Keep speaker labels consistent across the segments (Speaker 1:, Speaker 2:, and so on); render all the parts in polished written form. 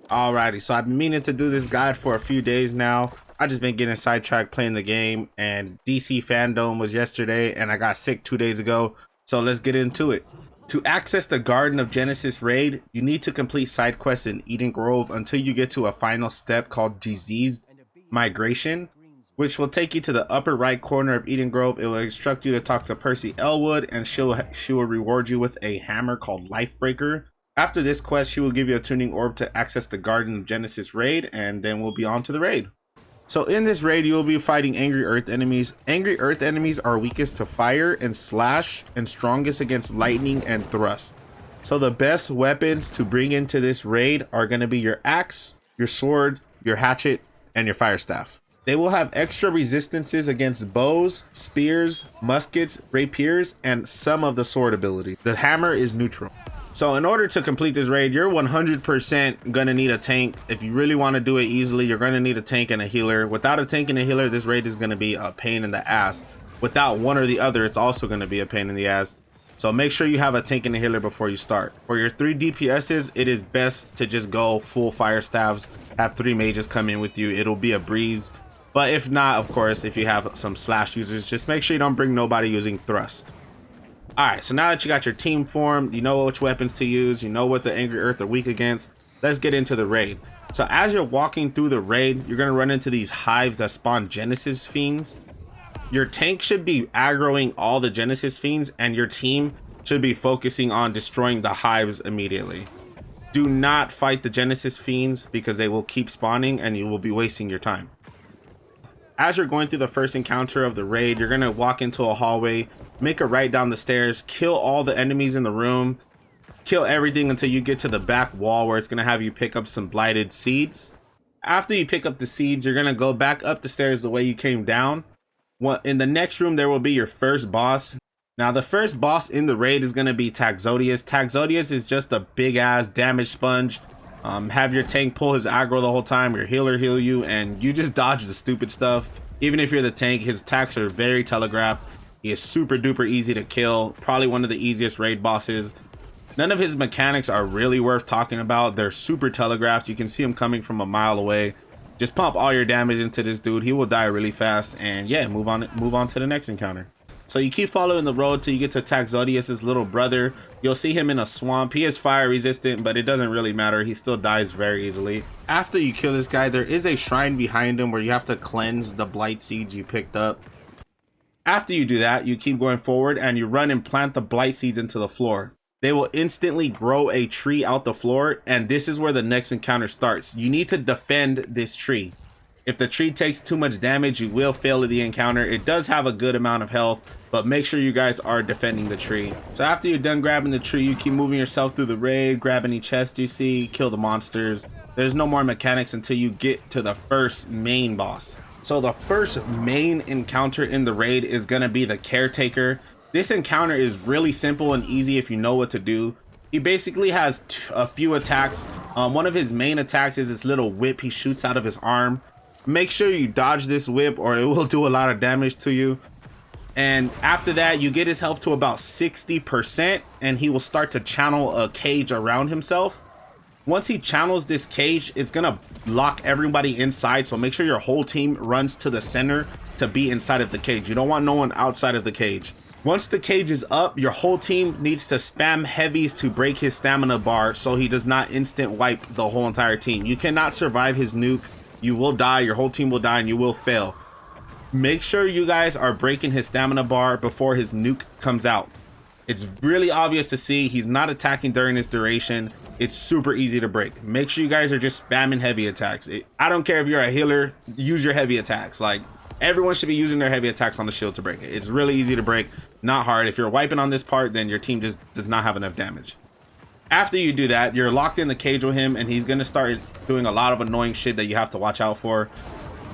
Speaker 1: Alrighty, so I've been meaning to do this guide for a few days now. I just been getting sidetracked playing the game, and DC Fandom was yesterday, and I got sick 2 days ago. So let's get into it. To access the Garden of Genesis raid, you need to complete side quests in Eden Grove until you get to a final step called Diseased Migration, which will take you to the upper right corner of Eden Grove. It will instruct you to talk to Percy Elwood, and she will reward you with a hammer called Lifebreaker. After this quest, she will give you a tuning orb to access the Garden of Genesis raid, and then we'll be on to the raid. So in this raid, you will be fighting Angry Earth enemies. Angry Earth enemies are weakest to fire and slash, and strongest against lightning and thrust. So the best weapons to bring into this raid are going to be your axe, your sword, your hatchet, and your fire staff. They will have extra resistances against bows, spears, muskets, rapiers, and some of the sword ability. The hammer is neutral. So in order to complete this raid, you're 100% gonna need a tank. If you really want to do it easily, you're gonna need a tank and a healer. Without a tank and a healer, this raid is gonna be a pain in the ass. Without one or the other, it's also gonna be a pain in the ass. So make sure you have a tank and a healer before you start. For your 3 DPSs, it is best to just go full fire staffs, have 3 mages come in with you. It'll be a breeze. But if not, of course, if you have some slash users, just make sure you don't bring nobody using thrust. Alright, so now that you got your team formed, you know which weapons to use, you know what the Angry Earth are weak against, let's get into the raid. So as you're walking through the raid, you're going to run into these hives that spawn Genesis Fiends. Your tank should be aggroing all the Genesis Fiends, and your team should be focusing on destroying the hives immediately. Do not fight the Genesis Fiends because they will keep spawning and you will be wasting your time. As you're going through the first encounter of the raid, you're going to walk into a hallway, make a right down the stairs, kill all the enemies in the room, kill everything until you get to the back wall where it's going to have you pick up some blighted seeds. After you pick up the seeds, you're going to go back up the stairs the way you came down. In the next room, there will be your first boss. Now, the first boss in the raid is going to be Taxodius. Taxodius is just a big ass damage sponge. Have your tank pull his aggro the whole time, your healer heal you, and you just dodge the stupid stuff. Even if you're the tank, his attacks are very telegraphed. He is super duper easy to kill, probably one of the easiest raid bosses. None of his mechanics are really worth talking about. They're super telegraphed. You can see him coming from a mile away. Just pump all your damage into this dude. He will die really fast, and yeah, move on to the next encounter. So you keep following the road till you get to Taxodius' little brother. You'll see him in a swamp. He is fire resistant, but it doesn't really matter. He still dies very easily. After you kill this guy, there is a shrine behind him where you have to cleanse the blight seeds you picked up. After you do that, you keep going forward and you run and plant the blight seeds into the floor. They will instantly grow a tree out the floor, and this is where the next encounter starts. You need to defend this tree. If the tree takes too much damage, you will fail the encounter. It does have a good amount of health, but make sure you guys are defending the tree. So after you're done grabbing the tree, you keep moving yourself through the raid, grab any chest you see, kill the monsters. There's no more mechanics until you get to the first main boss. So the first main encounter in the raid is going to be the Caretaker. This encounter is really simple and easy if you know what to do. He basically has a few attacks. One of his main attacks is this little whip he shoots out of his arm. Make sure you dodge this whip or it will do a lot of damage to you. And after that, you get his health to about 60% and he will start to channel a cage around himself. Once he channels this cage, it's gonna lock everybody inside, so make sure your whole team runs to the center to be inside of the cage. You don't want no one outside of the cage. Once the cage is up, your whole team needs to spam heavies to break his stamina bar so he does not instant wipe the whole entire team. You cannot survive his nuke. You will die, your whole team will die, and you will fail. Make sure you guys are breaking his stamina bar before his nuke comes out. It's really obvious to see he's not attacking during his duration. It's super easy to break. Make sure you guys are just spamming heavy attacks. I don't care if you're a healer, use your heavy attacks. Like, everyone should be using their heavy attacks on the shield to break it. It's really easy to break, not hard. If you're wiping on this part, then your team just does not have enough damage. After you do that, you're locked in the cage with him, and he's going to start doing a lot of annoying shit that you have to watch out for.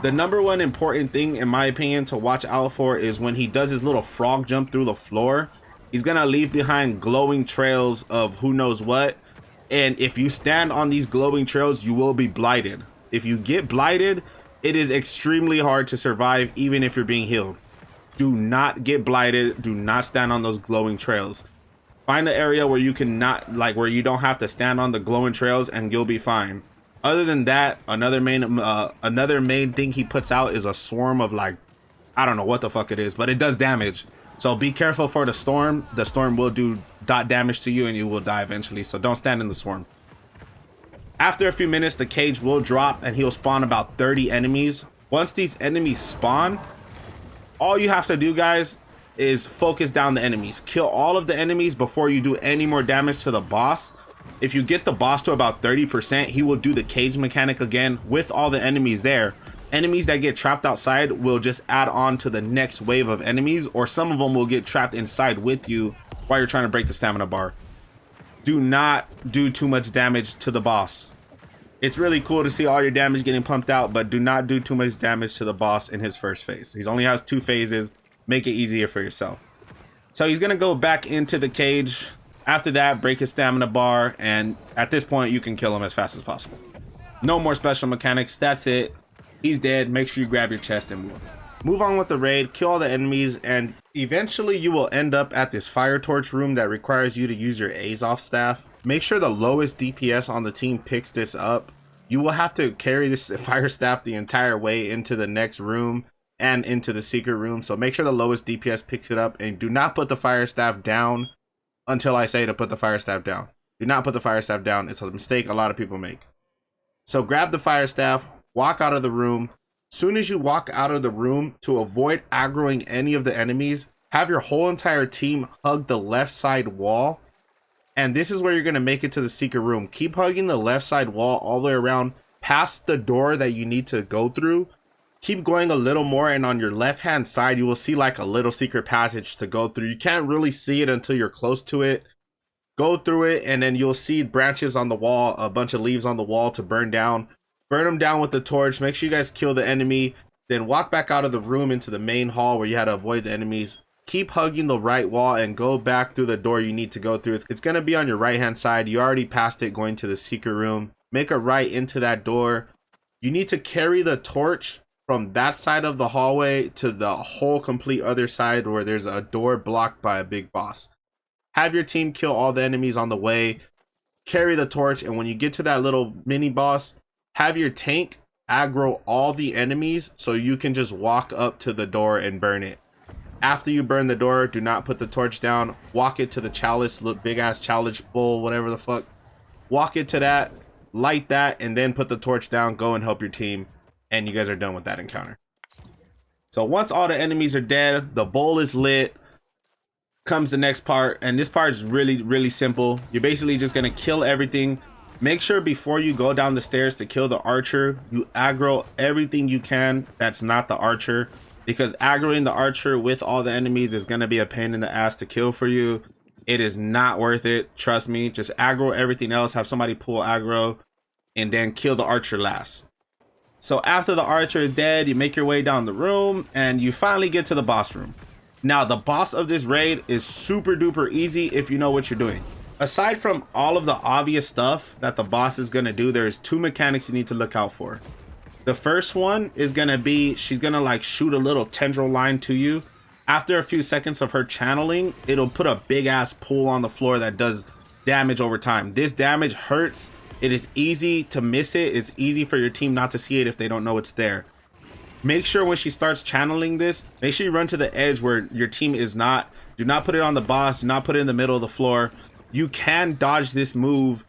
Speaker 1: The number one important thing, in my opinion, to watch out for is when he does his little frog jump through the floor. He's going to leave behind glowing trails of who knows what. And if you stand on these glowing trails, you will be blighted. If you get blighted, it is extremely hard to survive, even if you're being healed. Do not get blighted. Do not stand on those glowing trails. Find an area where you can not, like, where you don't have to stand on the glowing trails, and you'll be fine. Other than that, another main thing he puts out is a swarm of like, I don't know what the fuck it is, but it does damage. So be careful for the storm. The storm will do dot damage to you and you will die eventually. So don't stand in the swarm. After a few minutes, the cage will drop and he'll spawn about 30 enemies. Once these enemies spawn, all you have to do, guys, is focus down the enemies. Kill all of the enemies before you do any more damage to the boss. If you get the boss to about 30%, he will do the cage mechanic again with all the enemies there. Enemies that get trapped outside will just add on to the next wave of enemies, or some of them will get trapped inside with you while you're trying to break the stamina bar. Do not do too much damage to the boss. It's really cool to see all your damage getting pumped out, but do not do too much damage to the boss in his first phase. He only has 2 phases. Make it easier for yourself. So he's gonna go back into the cage. After that, break his stamina bar, and at this point you can kill him as fast as possible. No more special mechanics. That's it. He's dead. Make sure you grab your chest and move on with the raid. Kill all the enemies, and eventually you will end up at this fire torch room that requires you to use your Azov staff. Make sure the lowest DPS on the team picks this up. You will have to carry this fire staff the entire way into the next room and into the secret room. So make sure the lowest DPS picks it up, and do not put the fire staff down until I say to put the fire staff down. Do not put the fire staff down. It's a mistake a lot of people make. So grab the fire staff, walk out of the room. Soon as you walk out of the room, to avoid aggroing any of the enemies, have your whole entire team hug the left side wall. And this is where you're going to make it to the secret room. Keep hugging the left side wall all the way around past the door that you need to go through. Keep going a little more, and on your left hand side you will see like a little secret passage to go through. You can't really see it until you're close to it. Go through it, and then you'll see branches on the wall, a bunch of leaves on the wall to burn down. Burn them down with the torch. Make sure you guys kill the enemy, then walk back out of the room into the main hall where you had to avoid the enemies. Keep hugging the right wall and go back through the door you need to go through. It's going to be on your right hand side. You already passed it going to the secret room. Make a right into that door. You need to carry the torch from that side of the hallway to the whole complete other side where there's a door blocked by a big boss. Have your team kill all the enemies on the way. Carry the torch, and when you get to that little mini boss, have your tank aggro all the enemies so you can just walk up to the door and burn it. After you burn the door, do not put the torch down. Walk it to the chalice, look, big ass chalice bowl, whatever the fuck. Walk it to that, light that, and then put the torch down. Go and help your team, and you guys are done with that encounter. So once all the enemies are dead, the bowl is lit, comes the next part, and this part is really simple. You're basically just gonna kill everything. Make sure before you go down the stairs to kill the archer, you aggro everything you can that's not the archer, because aggroing the archer with all the enemies is gonna be a pain in the ass to kill for you. It is not worth it, trust me. Just aggro everything else, have somebody pull aggro, and then kill the archer last. So after the archer is dead, you make your way down the room and you finally get to the boss room. Now the boss of this raid is super duper easy if you know what you're doing. Aside from all of the obvious stuff that the boss is gonna do, there's 2 mechanics you need to look out for. The first one is gonna be, she's gonna like shoot a little tendril line to you. After a few seconds of her channeling, it'll put a big ass pool on the floor that does damage over time. This damage hurts. It is easy to miss it. It's easy for your team not to see it if they don't know it's there. Make sure when she starts channeling this, make sure you run to the edge where your team is not. Do not put it on the boss. Do not put it in the middle of the floor. You can dodge this move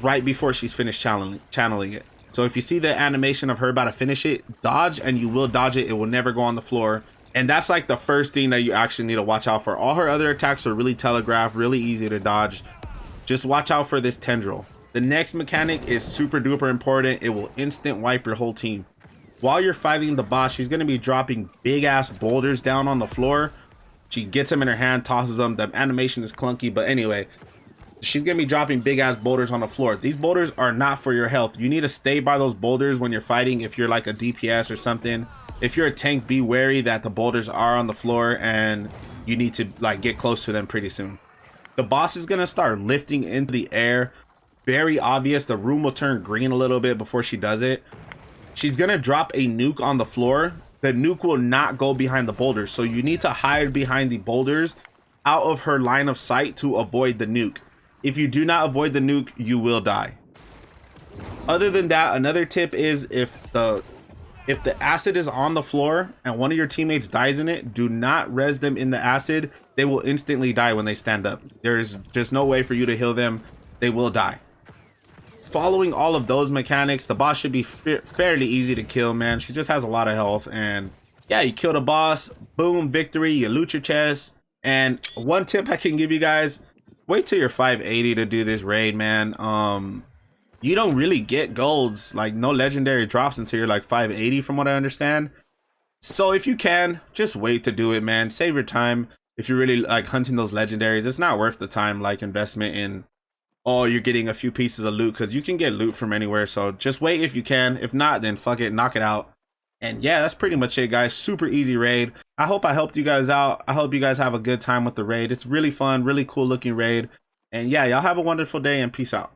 Speaker 1: right before she's finished channeling it. So if you see the animation of her about to finish it, dodge, and you will dodge it. It will never go on the floor. And that's like the first thing that you actually need to watch out for. All her other attacks are really telegraphed, really easy to dodge. Just watch out for this tendril. The next mechanic is super duper important. It will instant wipe your whole team. While you're fighting the boss, she's going to be dropping big ass boulders down on the floor. She gets them in her hand, tosses them. The animation is clunky, but anyway, she's going to be dropping big ass boulders on the floor. These boulders are not for your health. You need to stay by those boulders when you're fighting if you're like a DPS or something. If you're a tank, be wary that the boulders are on the floor and you need to like get close to them pretty soon. The boss is going to start lifting into the air. Very obvious. The room will turn green a little bit before she does it. She's going to drop a nuke on the floor. The nuke will not go behind the boulders. So you need to hide behind the boulders out of her line of sight to avoid the nuke. If you do not avoid the nuke, you will die. Other than that, another tip is if the acid is on the floor and one of your teammates dies in it, do not res them in the acid. They will instantly die when they stand up. There's just no way for you to heal them. They will die. Following all of those mechanics, the boss should be fairly easy to kill, man. She just has a lot of health, and yeah, you kill the boss, boom, victory, you loot your chest. And one tip I can give you guys, wait till you're 580 to do this raid, man. You don't really get golds, like no legendary drops until you're like 580 from what I understand. So if you can, just wait to do it, man. Save your time. If you're really like hunting those legendaries, it's not worth the time like investment in, oh, you're getting a few pieces of loot, because you can get loot from anywhere. So just wait if you can. If not, then fuck it, knock it out. And yeah, that's pretty much it, guys. Super easy raid. I hope I helped you guys out. I hope you guys have a good time with the raid. It's really fun, really cool looking raid. And yeah, y'all have a wonderful day and peace out.